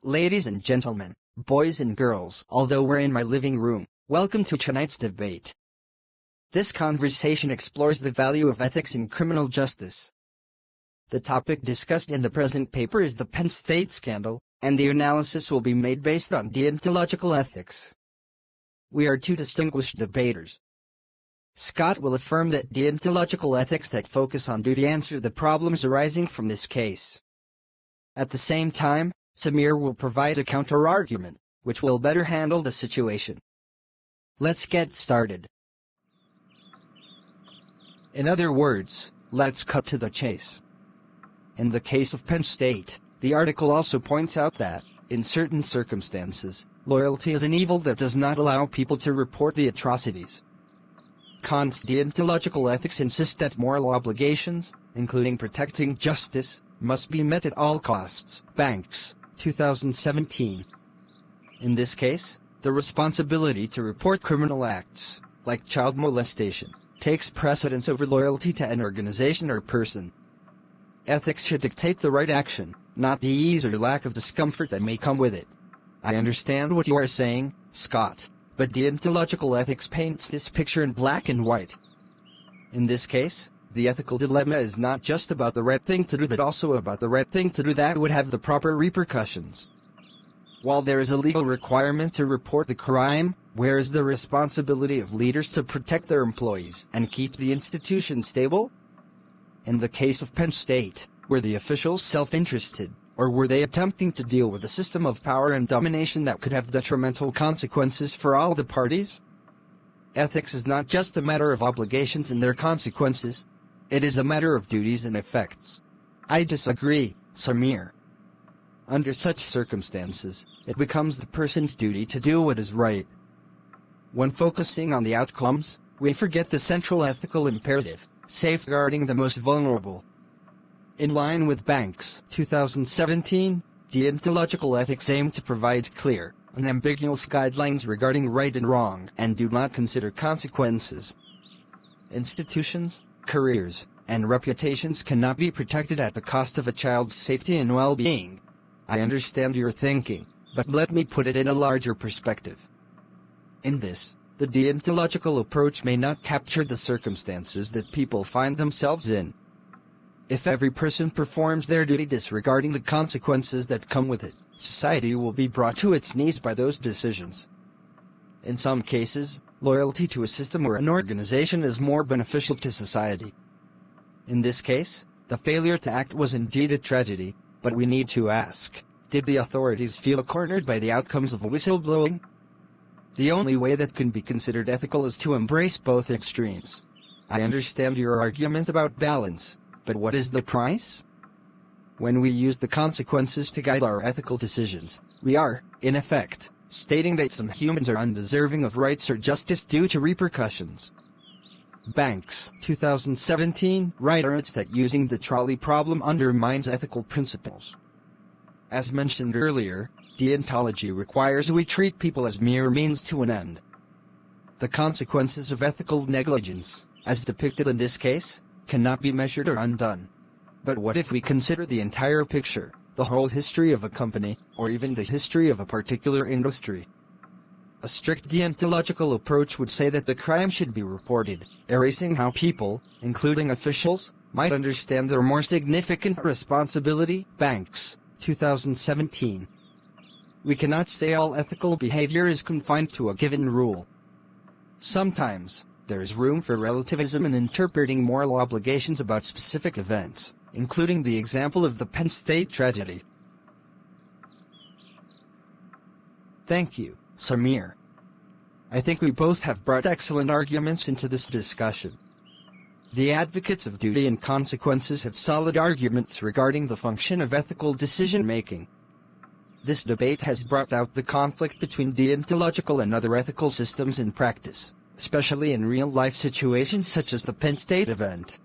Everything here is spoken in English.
Ladies and gentlemen, boys and girls, although we're in my living room, welcome to tonight's debate. This conversation explores the value of ethics in criminal justice. The topic discussed in the present paper is the Penn State scandal, and the analysis will be made based on deontological ethics. We are two distinguished debaters. Scott will affirm that deontological ethics that focus on duty answer the problems arising from this case. At the same time, Samir will provide a counter-argument, which will better handle the situation. Let's get started. In other words, let's cut to the chase. In the case of Penn State, the article also points out that, in certain circumstances, loyalty is an evil that does not allow people to report the atrocities. Kant's deontological ethics insist that moral obligations, including protecting justice, must be met at all costs. Banks, 2017. In this case, the responsibility to report criminal acts, like child molestation, takes precedence over loyalty to an organization or person. Ethics should dictate the right action, not the ease or lack of discomfort that may come with it. I understand what you are saying, Scott, but deontological ethics paints this picture in black and white. In this case, the ethical dilemma is not just about the right thing to do but also about the right thing to do that would have the proper repercussions. While there is a legal requirement to report the crime, where is the responsibility of leaders to protect their employees and keep the institution stable? In the case of Penn State, were the officials self-interested, or were they attempting to deal with a system of power and domination that could have detrimental consequences for all the parties? Ethics is not just a matter of obligations and their consequences. It is a matter of duties and effects. I disagree, Samir. Under such circumstances, it becomes the person's duty to do what is right. When focusing on the outcomes, we forget the central ethical imperative, safeguarding the most vulnerable. In line with Banks, 2017, deontological ethics aim to provide clear, unambiguous guidelines regarding right and wrong and do not consider consequences. Institutions, careers, and reputations cannot be protected at the cost of a child's safety and well-being. I understand your thinking, but let me put it in a larger perspective. In this, the deontological approach may not capture the circumstances that people find themselves in. If every person performs their duty disregarding the consequences that come with it, society will be brought to its knees by those decisions. In some cases, loyalty to a system or an organization is more beneficial to society. In this case, the failure to act was indeed a tragedy, but we need to ask, did the authorities feel cornered by the outcomes of whistleblowing? The only way that can be considered ethical is to embrace both extremes. I understand your argument about balance, but what is the price? When we use the consequences to guide our ethical decisions, we are, in effect, stating that some humans are undeserving of rights or justice due to repercussions. Banks, 2017, writes that using the trolley problem undermines ethical principles. As mentioned earlier, deontology requires we treat people as mere means to an end. The consequences of ethical negligence, as depicted in this case, cannot be measured or undone. But what if we consider the entire picture, the whole history of a company, or even the history of a particular industry? A strict deontological approach would say that the crime should be reported, erasing how people, including officials, might understand their more significant responsibility. Banks, 2017. We cannot say all ethical behavior is confined to a given rule. Sometimes, there is room for relativism in interpreting moral obligations about specific events, including the example of the Penn State tragedy. Thank you, Samir. I think we both have brought excellent arguments into this discussion. The advocates of duty and consequences have solid arguments regarding the function of ethical decision-making. This debate has brought out the conflict between deontological and other ethical systems in practice, especially in real-life situations such as the Penn State event.